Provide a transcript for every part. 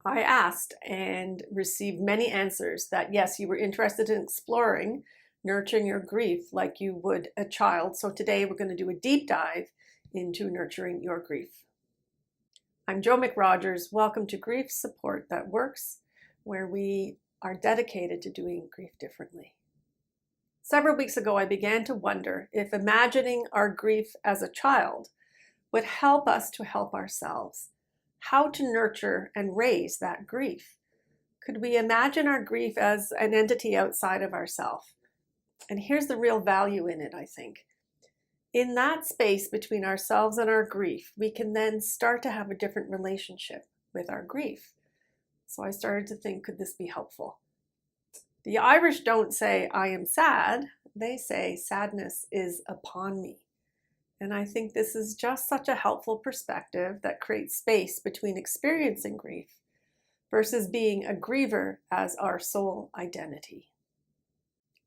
I asked and received many answers that yes, you were interested in exploring nurturing your grief like you would a child. So today we're going to do a deep dive into nurturing your grief. I'm Jo McRogers. Welcome to Grief Support That Works, where we are dedicated to doing grief differently. Several weeks ago, I began to wonder if imagining our grief as a child would help us to help ourselves. How to nurture and raise that grief. Could we imagine our grief as an entity outside of ourselves? And here's the real value in it, I think. In that space between ourselves and our grief, we can then start to have a different relationship with our grief. So I started to think, could this be helpful? The Irish don't say, I am sad. They say, sadness is upon me. And I think this is just such a helpful perspective that creates space between experiencing grief versus being a griever as our sole identity.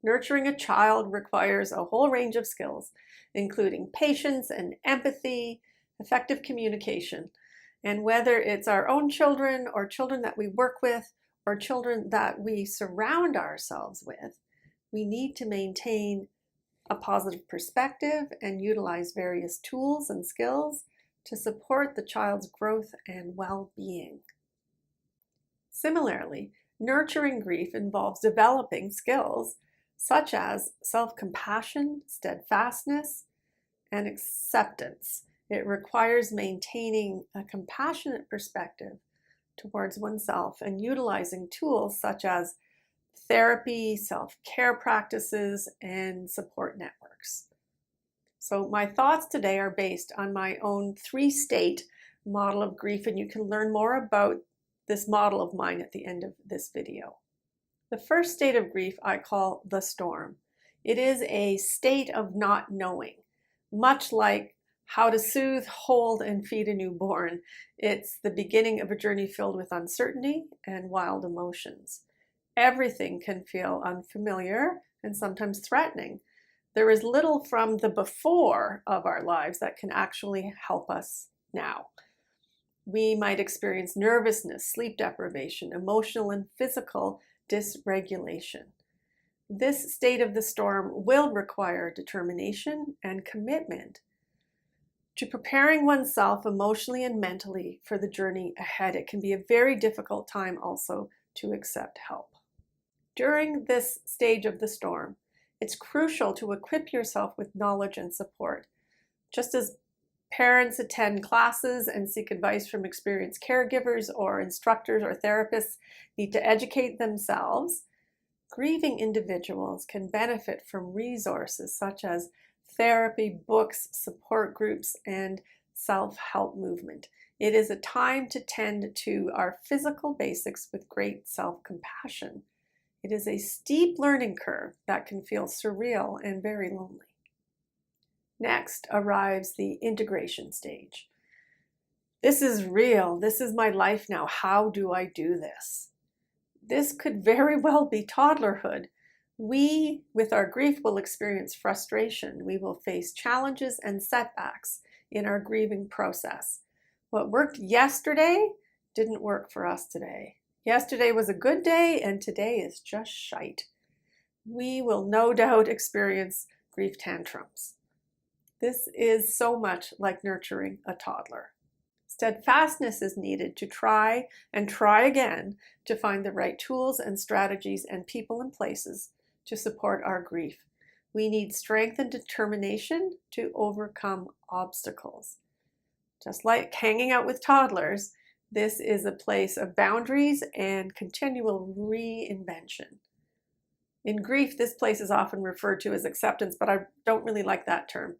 Nurturing a child requires a whole range of skills, including patience and empathy, effective communication. And whether it's our own children or children that we work with or children that we surround ourselves with, we need to maintain a positive perspective and utilize various tools and skills to support the child's growth and well-being. Similarly, nurturing grief involves developing skills such as self-compassion, steadfastness, and acceptance. It requires maintaining a compassionate perspective towards oneself and utilizing tools such as therapy, self-care practices, and support networks. So my thoughts today are based on my own 3-state model of grief, and you can learn more about this model of mine at the end of this video. The first state of grief I call the storm. It is a state of not knowing, much like how to soothe, hold, and feed a newborn. It's the beginning of a journey filled with uncertainty and wild emotions. Everything can feel unfamiliar and sometimes threatening. There is little from the before of our lives that can actually help us now. We might experience nervousness, sleep deprivation, emotional and physical dysregulation. This state of the storm will require determination and commitment to preparing oneself emotionally and mentally for the journey ahead. It can be a very difficult time also to accept help. During this stage of the storm, it's crucial to equip yourself with knowledge and support. Just as parents attend classes and seek advice from experienced caregivers or instructors or therapists need to educate themselves, grieving individuals can benefit from resources such as therapy, books, support groups, and self-help movement. It is a time to tend to our physical basics with great self-compassion. It is a steep learning curve that can feel surreal and very lonely. Next arrives the integration stage. This is real. This is my life now. How do I do this? This could very well be toddlerhood. We, with our grief, will experience frustration. We will face challenges and setbacks in our grieving process. What worked yesterday didn't work for us today. Yesterday was a good day and today is just shite. We will no doubt experience grief tantrums. This is so much like nurturing a toddler. Steadfastness is needed to try and try again to find the right tools and strategies and people and places to support our grief. We need strength and determination to overcome obstacles. Just like hanging out with toddlers, this is a place of boundaries and continual reinvention. In grief, this place is often referred to as acceptance, but I don't really like that term.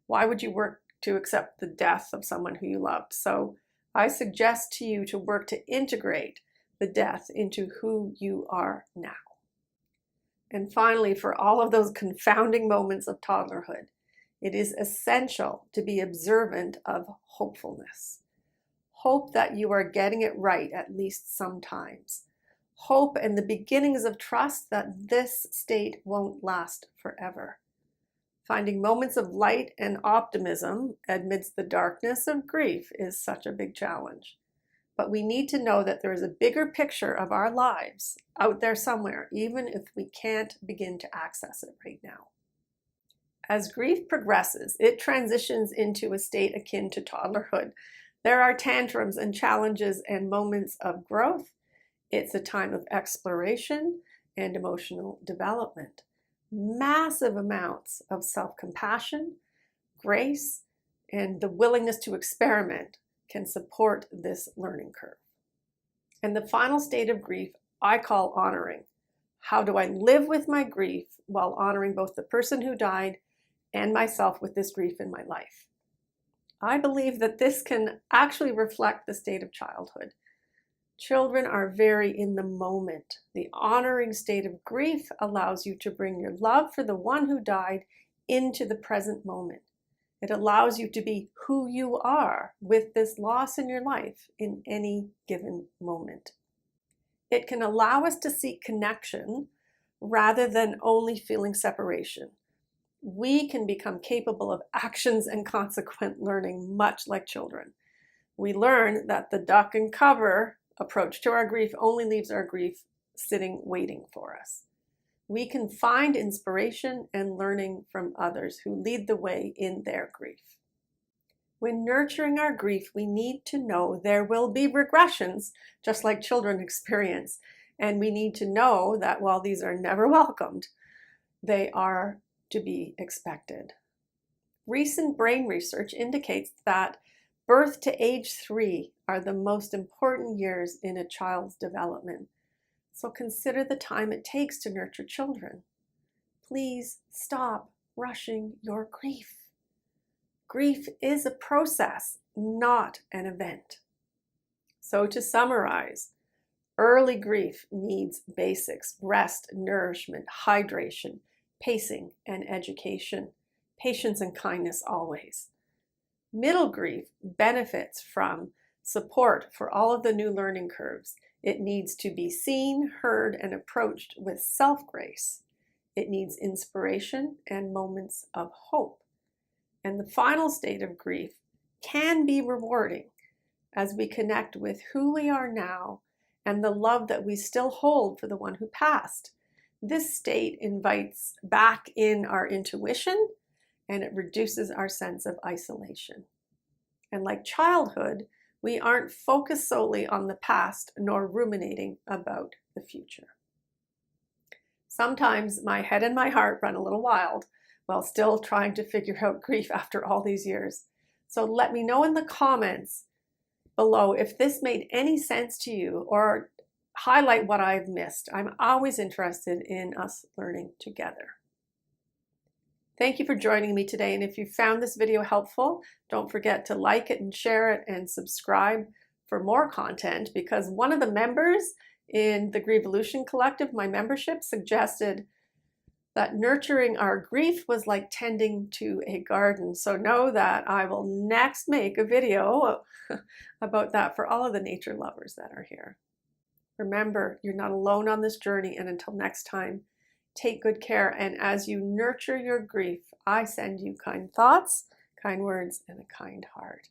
Why would you work to accept the death of someone who you loved? So I suggest to you to work to integrate the death into who you are now. And finally, for all of those confounding moments of toddlerhood, it is essential to be observant of hopefulness. Hope that you are getting it right at least sometimes. Hope and the beginnings of trust that this state won't last forever. Finding moments of light and optimism amidst the darkness of grief is such a big challenge. but we need to know that there is a bigger picture of our lives out there somewhere, even if we can't begin to access it right now. As grief progresses, it transitions into a state akin to toddlerhood. There are tantrums and challenges and moments of growth. It's a time of exploration and emotional development. Massive amounts of self-compassion, grace, and the willingness to experiment can support this learning curve. And the final state of grief I call honoring. How do I live with my grief while honoring both the person who died and myself with this grief in my life? I believe that this can actually reflect the state of childhood. Children are very in the moment. The honoring state of grief allows you to bring your love for the one who died into the present moment. It allows you to be who you are with this loss in your life in any given moment. It can allow us to seek connection rather than only feeling separation. We can become capable of actions and consequent learning, much like children. We learn that the duck and cover approach to our grief only leaves our grief sitting waiting for us. We can find inspiration and learning from others who lead the way in their grief. When nurturing our grief, we need to know there will be regressions, just like children experience. And we need to know that while these are never welcomed, they are to be expected. Recent brain research indicates that birth to age 3 are the most important years in a child's development. So consider the time it takes to nurture children. Please stop rushing your grief. Grief is a process, not an event. So to summarize, early grief needs basics: rest, nourishment, hydration, pacing, and education. Patience and kindness always. Middle grief benefits from support for all of the new learning curves. It needs to be seen, heard, and approached with self-grace. It needs inspiration and moments of hope. And the final state of grief can be rewarding as we connect with who we are now and the love that we still hold for the one who passed. This state invites back in our intuition, and it reduces our sense of isolation. And like childhood, we aren't focused solely on the past nor ruminating about the future. Sometimes my head and my heart run a little wild while still trying to figure out grief after all these years. So let me know in the comments below if this made any sense to you, or highlight what I've missed. I'm always interested in us learning together. Thank you for joining me today, and if you found this video helpful, don't forget to like it and share it and subscribe for more content, because one of the members in the Grievolution Collective, my membership, suggested that nurturing our grief was like tending to a garden. So know that I will next make a video about that for all of the nature lovers that are here. Remember, you're not alone on this journey, and until next time, take good care, and as you nurture your grief, I send you kind thoughts, kind words, and a kind heart.